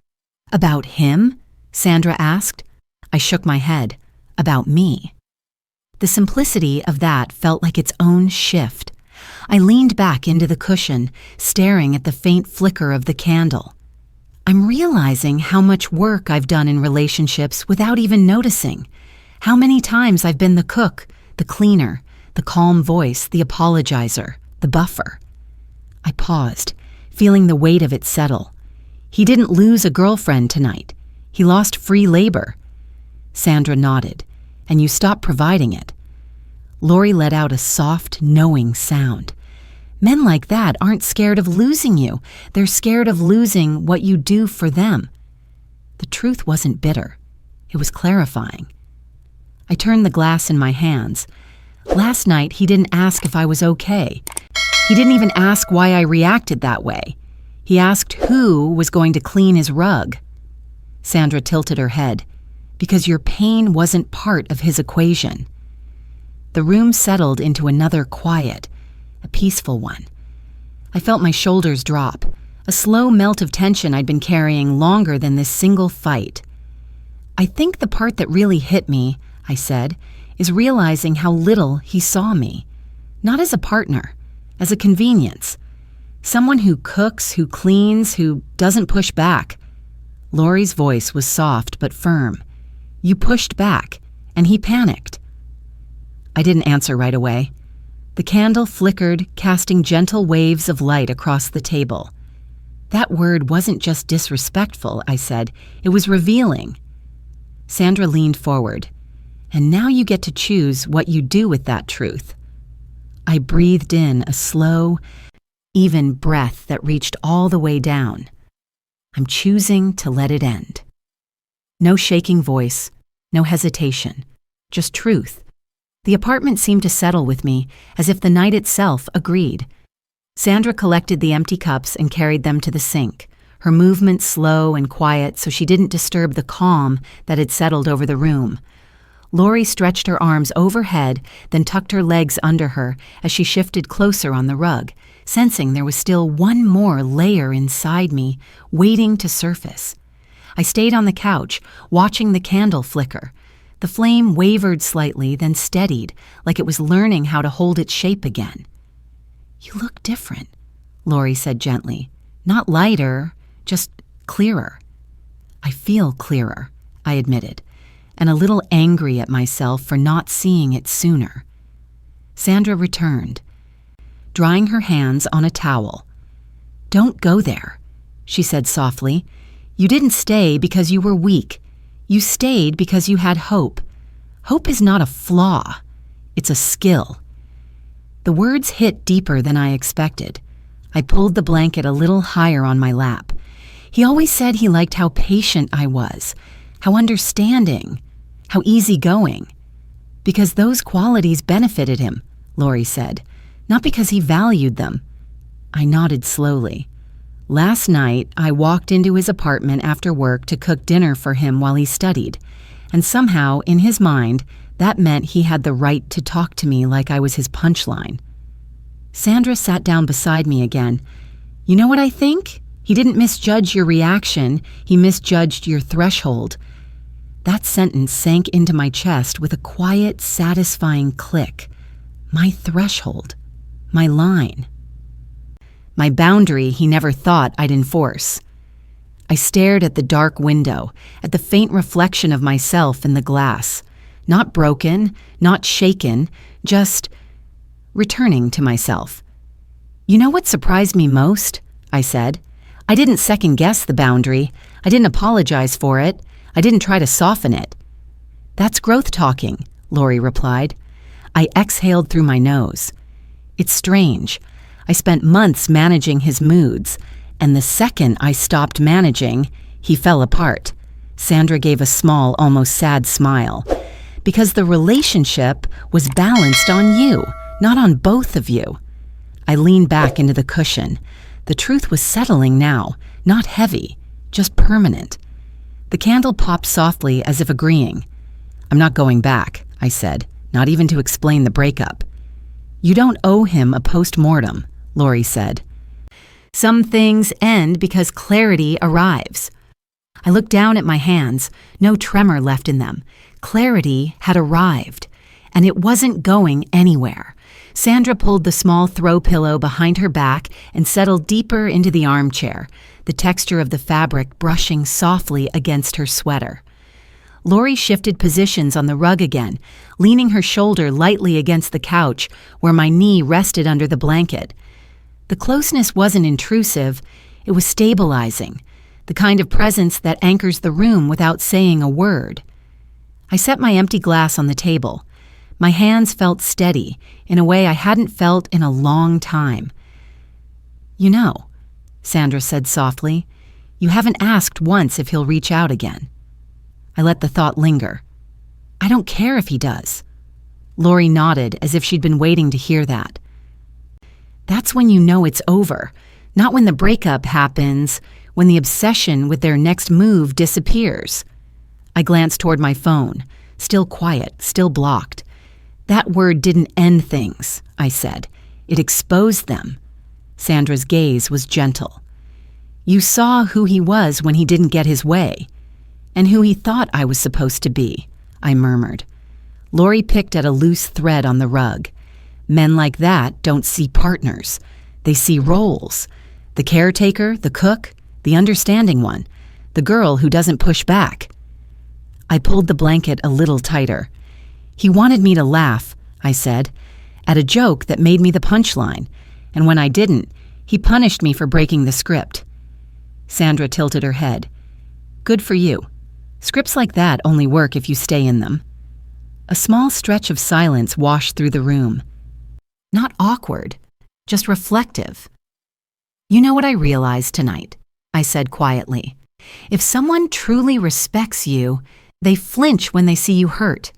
"About him?" Sandra asked. I shook my head. "About me." The simplicity of that felt like its own shift. I leaned back into the cushion, staring at the faint flicker of the candle. I'm realizing how much work I've done in relationships without even noticing. How many times I've been the cook, the cleaner, the calm voice, the apologizer, the buffer. I paused, feeling the weight of it settle. He didn't lose a girlfriend tonight. He lost free labor. Sandra nodded. And you stopped providing it. Lori let out a soft, knowing sound. Men like that aren't scared of losing you. They're scared of losing what you do for them. The truth wasn't bitter. It was clarifying. I turned the glass in my hands. Last night, he didn't ask if I was okay. He didn't even ask why I reacted that way. He asked who was going to clean his rug. Sandra tilted her head. Because your pain wasn't part of his equation. The room settled into another quiet, a peaceful one. I felt my shoulders drop, a slow melt of tension I'd been carrying longer than this single fight. I think the part that really hit me, I said, is realizing how little he saw me. Not as a partner, as a convenience. Someone who cooks, who cleans, who doesn't push back. Lori's voice was soft but firm. You pushed back, and he panicked. I didn't answer right away. The candle flickered, casting gentle waves of light across the table. That word wasn't just disrespectful, I said. It was revealing. Sandra leaned forward. And now you get to choose what you do with that truth. I breathed in a slow, even breath that reached all the way down. I'm choosing to let it end. No shaking voice, no hesitation, just truth. The apartment seemed to settle with me, as if the night itself agreed. Sandra collected the empty cups and carried them to the sink, her movements slow and quiet so she didn't disturb the calm that had settled over the room. Lori stretched her arms overhead, then tucked her legs under her as she shifted closer on the rug, sensing there was still one more layer inside me, waiting to surface. I stayed on the couch, watching the candle flicker. The flame wavered slightly, then steadied, like it was learning how to hold its shape again. You look different, Lori said gently. Not lighter, just clearer. I feel clearer, I admitted, and a little angry at myself for not seeing it sooner. Sandra returned, drying her hands on a towel. Don't go there, she said softly. You didn't stay because you were weak. You stayed because you had hope. Hope is not a flaw. It's a skill. The words hit deeper than I expected. I pulled the blanket a little higher on my lap. He always said he liked how patient I was, how understanding, how easygoing. Because those qualities benefited him, Lori said, not because he valued them. I nodded slowly. Last night, I walked into his apartment after work to cook dinner for him while he studied, and somehow, in his mind, that meant he had the right to talk to me like I was his punchline. Sandra sat down beside me again. You know what I think? He didn't misjudge your reaction, he misjudged your threshold. That sentence sank into my chest with a quiet, satisfying click. My threshold. My line. My boundary he never thought I'd enforce. I stared at the dark window, at the faint reflection of myself in the glass. Not broken, not shaken, just returning to myself. You know what surprised me most? I said. I didn't second-guess the boundary. I didn't apologize for it. I didn't try to soften it. That's growth talking, Lori replied. I exhaled through my nose. It's strange. I spent months managing his moods, and the second I stopped managing, he fell apart. Sandra gave a small, almost sad smile. Because the relationship was balanced on you, not on both of you. I leaned back into the cushion. The truth was settling now, not heavy, just permanent. The candle popped softly as if agreeing. I'm not going back, I said, not even to explain the breakup. You don't owe him a post-mortem, Lori said. Some things end because clarity arrives. I looked down at my hands, no tremor left in them. Clarity had arrived, and it wasn't going anywhere. Sandra pulled the small throw pillow behind her back and settled deeper into the armchair, the texture of the fabric brushing softly against her sweater. Lori shifted positions on the rug again, leaning her shoulder lightly against the couch where my knee rested under the blanket. The closeness wasn't intrusive, it was stabilizing, the kind of presence that anchors the room without saying a word. I set my empty glass on the table. My hands felt steady in a way I hadn't felt in a long time. "You know," Sandra said softly, "you haven't asked once if he'll reach out again." I let the thought linger. "I don't care if he does." Lori nodded as if she'd been waiting to hear that. "That's when you know it's over, not when the breakup happens, when the obsession with their next move disappears." I glanced toward my phone, still quiet, still blocked. "That word didn't end things," I said. "It exposed them." Sandra's gaze was gentle. "You saw who he was when he didn't get his way, and who he thought I was supposed to be," I murmured. Lori picked at a loose thread on the rug. "Men like that don't see partners. They see roles. The caretaker, the cook, the understanding one, the girl who doesn't push back." I pulled the blanket a little tighter. "He wanted me to laugh," I said, "at a joke that made me the punchline, and when I didn't, he punished me for breaking the script." Sandra tilted her head. "Good for you. Scripts like that only work if you stay in them." A small stretch of silence washed through the room. Not awkward, just reflective. "You know what I realized tonight?" I said quietly. "If someone truly respects you, they flinch when they see you hurt.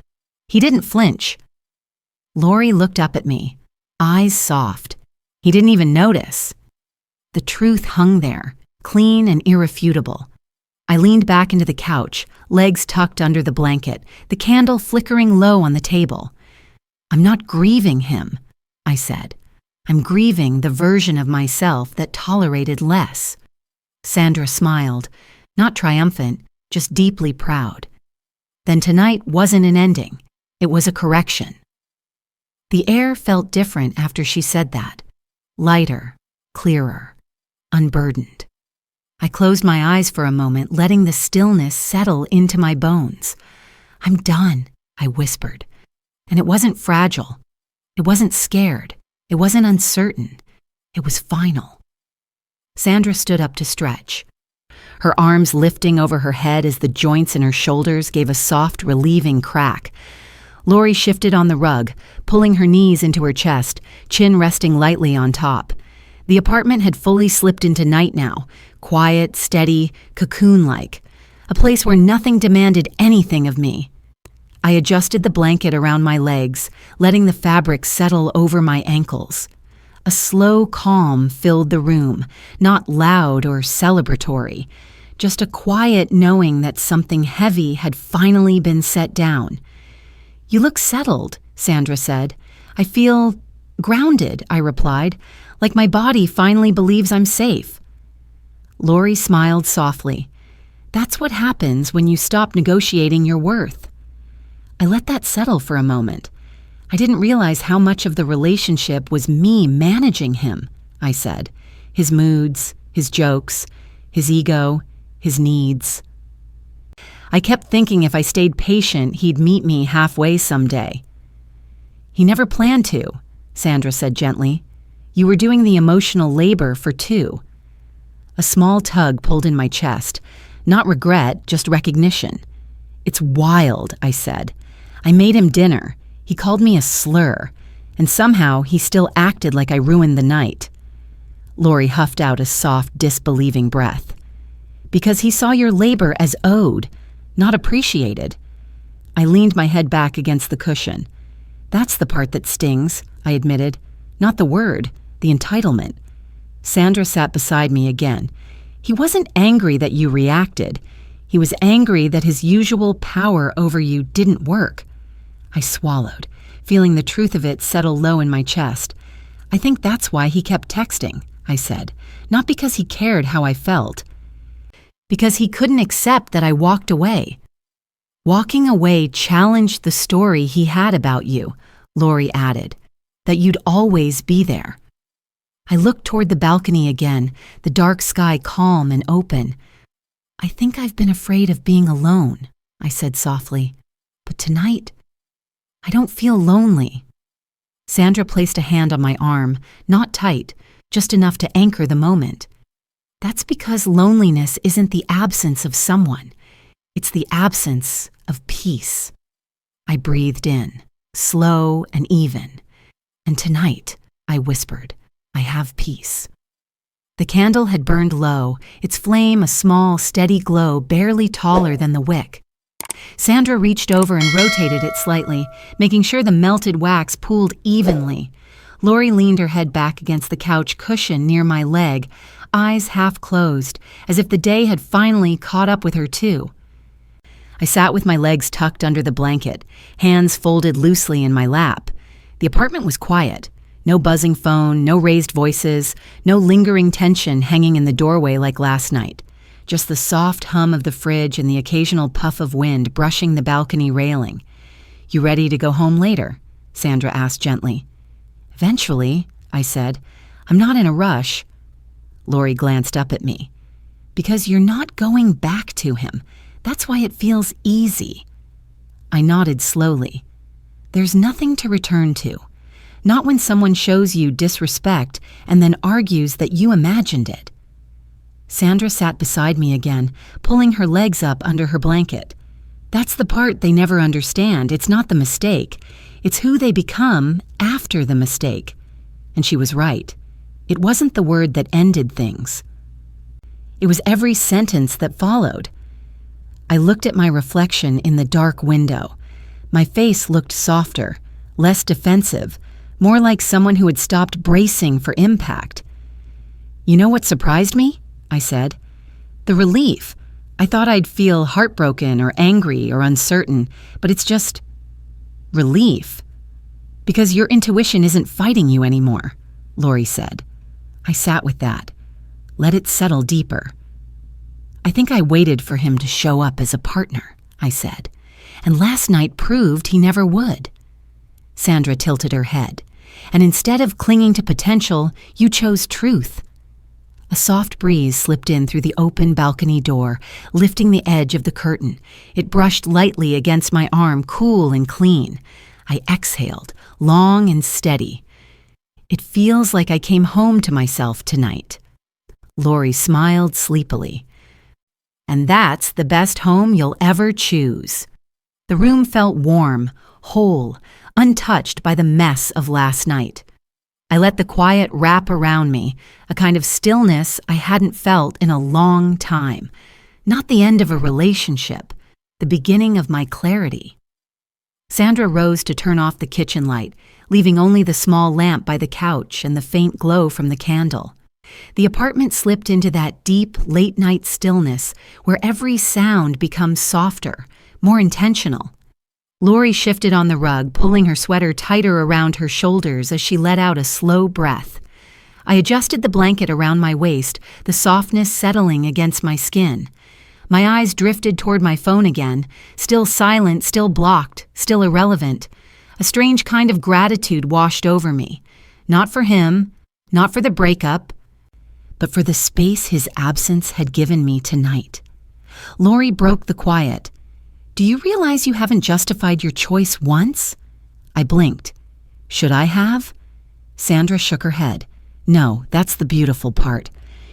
He didn't flinch." Lori looked up at me, eyes soft. He didn't even notice. The truth hung there, clean and irrefutable. I leaned back into the couch, legs tucked under the blanket, the candle flickering low on the table. "I'm not grieving him," I said. "I'm grieving the version of myself that tolerated less." Sandra smiled, not triumphant, just deeply proud. Then tonight wasn't an ending. It was a correction. The air felt different after she said that. Lighter, clearer, unburdened. I closed my eyes for a moment, letting the stillness settle into my bones. "I'm done," I whispered. And it wasn't fragile. It wasn't scared. It wasn't uncertain. It was final. Sandra stood up to stretch, her arms lifting over her head as the joints in her shoulders gave a soft, relieving crack. Lori shifted on the rug, pulling her knees into her chest, chin resting lightly on top. The apartment had fully slipped into night now, quiet, steady, cocoon-like, a place where nothing demanded anything of me. I adjusted the blanket around my legs, letting the fabric settle over my ankles. A slow calm filled the room, not loud or celebratory, just a quiet knowing that something heavy had finally been set down. "You look settled," Sandra said. "I feel grounded," I replied, "like my body finally believes I'm safe." Lori smiled softly. "That's what happens when you stop negotiating your worth." I let that settle for a moment. I didn't realize how much of the relationship was me managing him, I said. His moods, his jokes, his ego, his needs. I kept thinking if I stayed patient, he'd meet me halfway someday. "He never planned to," Sandra said gently. "You were doing the emotional labor for two." A small tug pulled in my chest. Not regret, just recognition. "It's wild," I said. "I made him dinner. He called me a slur. And somehow he still acted like I ruined the night." Lori huffed out a soft, disbelieving breath. "Because he saw your labor as owed, not appreciated." I leaned my head back against the cushion. "That's the part that stings," I admitted. "Not the word, the entitlement." Sandra sat beside me again. "He wasn't angry that you reacted. He was angry that his usual power over you didn't work." I swallowed, feeling the truth of it settle low in my chest. "I think that's why he kept texting," I said. "Not because he cared how I felt. Because he couldn't accept that I walked away." "Walking away challenged the story he had about you," Lori added, "that you'd always be there." I looked toward the balcony again, the dark sky calm and open. "I think I've been afraid of being alone," I said softly. "But tonight, I don't feel lonely." Sandra placed a hand on my arm, not tight, just enough to anchor the moment. That's because loneliness isn't the absence of someone. It's the absence of peace. I breathed in, slow and even. And tonight, I whispered, I have peace. The candle had burned low, its flame a small, steady glow barely taller than the wick. Sandra reached over and rotated it slightly, making sure the melted wax pooled evenly. Lori leaned her head back against the couch cushion near my leg, eyes half closed, as if the day had finally caught up with her too. I sat with my legs tucked under the blanket, hands folded loosely in my lap. The apartment was quiet. No buzzing phone, no raised voices, no lingering tension hanging in the doorway like last night. Just the soft hum of the fridge and the occasional puff of wind brushing the balcony railing. "You ready to go home later?" Sandra asked gently. "Eventually," I said. "I'm not in a rush." Lori glanced up at me. "Because you're not going back to him. That's why it feels easy." I nodded slowly. There's nothing to return to. Not when someone shows you disrespect and then argues that you imagined it. Sandra sat beside me again, pulling her legs up under her blanket. That's the part they never understand. It's not the mistake. It's who they become after the mistake. And she was right. It wasn't the word that ended things. It was every sentence that followed. I looked at my reflection in the dark window. My face looked softer, less defensive, more like someone who had stopped bracing for impact. "You know what surprised me?" I said. "The relief. I thought I'd feel heartbroken or angry or uncertain, but it's just relief. Because your intuition isn't fighting you anymore," Lori said. I sat with that. Let it settle deeper. "I think I waited for him to show up as a partner," I said, "and last night proved he never would." Sandra tilted her head. "And instead of clinging to potential, you chose truth." A soft breeze slipped in through the open balcony door, lifting the edge of the curtain. It brushed lightly against my arm, cool and clean. I exhaled, long and steady. "It feels like I came home to myself tonight." Lori smiled sleepily. "And that's the best home you'll ever choose." The room felt warm, whole, untouched by the mess of last night. I let the quiet wrap around me, a kind of stillness I hadn't felt in a long time. Not the end of a relationship, the beginning of my clarity. Sandra rose to turn off the kitchen light, leaving only the small lamp by the couch and the faint glow from the candle. The apartment slipped into that deep, late-night stillness where every sound becomes softer, more intentional. Lori shifted on the rug, pulling her sweater tighter around her shoulders as she let out a slow breath. I adjusted the blanket around my waist, the softness settling against my skin. My eyes drifted toward my phone again, still silent, still blocked, still irrelevant. A strange kind of gratitude washed over me. Not for him, not for the breakup, but for the space his absence had given me tonight. Lori broke the quiet. "Do you realize you haven't justified your choice once?" I blinked. "Should I have?" Sandra shook her head. "No, that's the beautiful part.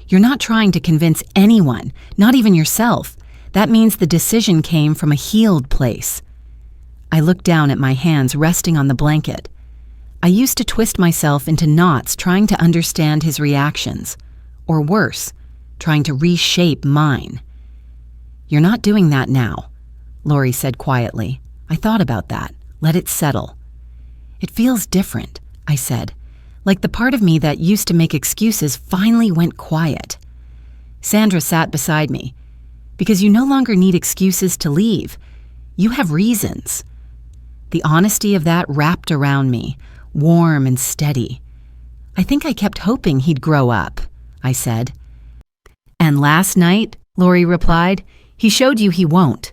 You're not trying to convince anyone, not even yourself. That means the decision came from a healed place." I looked down at my hands resting on the blanket. I used to twist myself into knots trying to understand his reactions. Or worse, trying to reshape mine. "You're not doing that now," Lori said quietly. "I thought about that. Let it settle." "It feels different," I said, like the part of me that used to make excuses finally went quiet. Sandra sat beside me. "Because you no longer need excuses to leave. You have reasons." The honesty of that wrapped around me, warm and steady. "I think I kept hoping he'd grow up," I said. "And last night," Lori replied, "he showed you he won't."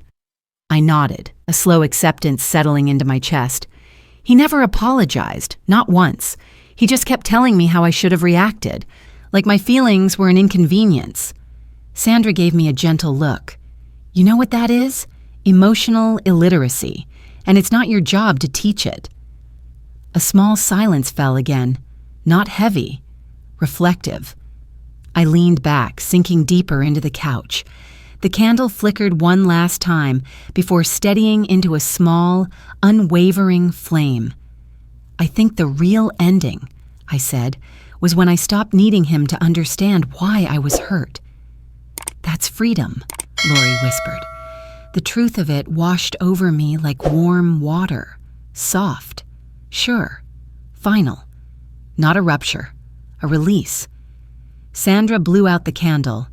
I nodded, a slow acceptance settling into my chest. He never apologized, not once. He just kept telling me how I should have reacted, like my feelings were an inconvenience. Sandra gave me a gentle look. "You know what that is? Emotional illiteracy, and it's not your job to teach it." A small silence fell again, not heavy, reflective. I leaned back, sinking deeper into the couch. The candle flickered one last time before steadying into a small, unwavering flame. "I think the real ending," I said, "was when I stopped needing him to understand why I was hurt." "That's freedom," Lori whispered. The truth of it washed over me like warm water. Soft. Sure. Final. Not a rupture. A release. Sandra blew out the candle,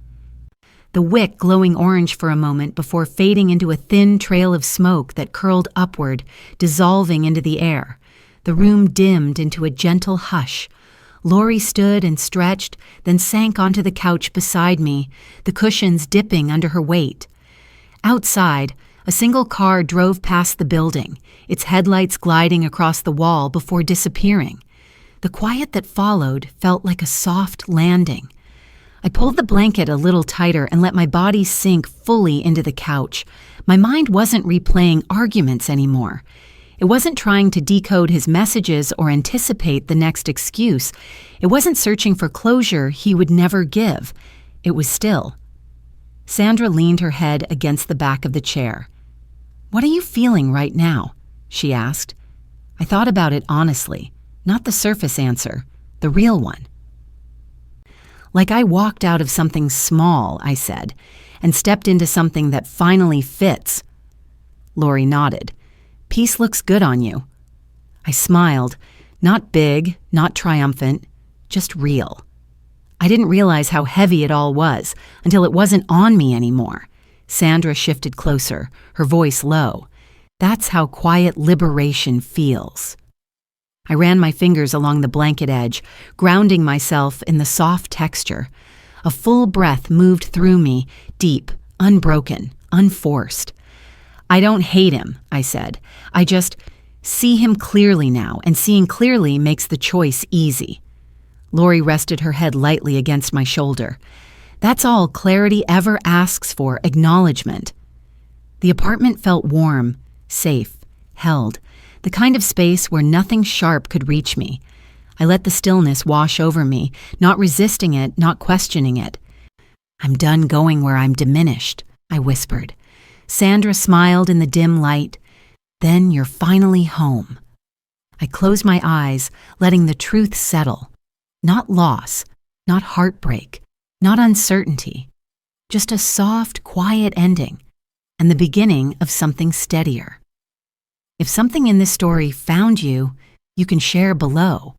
the wick glowing orange for a moment before fading into a thin trail of smoke that curled upward, dissolving into the air. The room dimmed into a gentle hush. Lori stood and stretched, then sank onto the couch beside me, the cushions dipping under her weight. Outside, a single car drove past the building, its headlights gliding across the wall before disappearing. The quiet that followed felt like a soft landing. I pulled the blanket a little tighter and let my body sink fully into the couch. My mind wasn't replaying arguments anymore. It wasn't trying to decode his messages or anticipate the next excuse. It wasn't searching for closure he would never give. It was still. Sandra leaned her head against the back of the chair. "What are you feeling right now?" she asked. I thought about it honestly, not the surface answer, the real one. "Like I walked out of something small," I said, "and stepped into something that finally fits." Lori nodded. "Peace looks good on you." I smiled, not big, not triumphant, just real. I didn't realize how heavy it all was until it wasn't on me anymore. Sandra shifted closer, her voice low. "That's how quiet liberation feels." I ran my fingers along the blanket edge, grounding myself in the soft texture. A full breath moved through me, deep, unbroken, unforced. "I don't hate him," I said. "I just see him clearly now, and seeing clearly makes the choice easy." Lori rested her head lightly against my shoulder. "That's all clarity ever asks for, acknowledgement." The apartment felt warm, safe, held, the kind of space where nothing sharp could reach me. I let the stillness wash over me, not resisting it, not questioning it. "I'm done going where I'm diminished," I whispered. Sandra smiled in the dim light. "Then you're finally home." I closed my eyes, letting the truth settle. Not loss, not heartbreak, not uncertainty. Just a soft, quiet ending, and the beginning of something steadier. If something in this story found you, you can share below.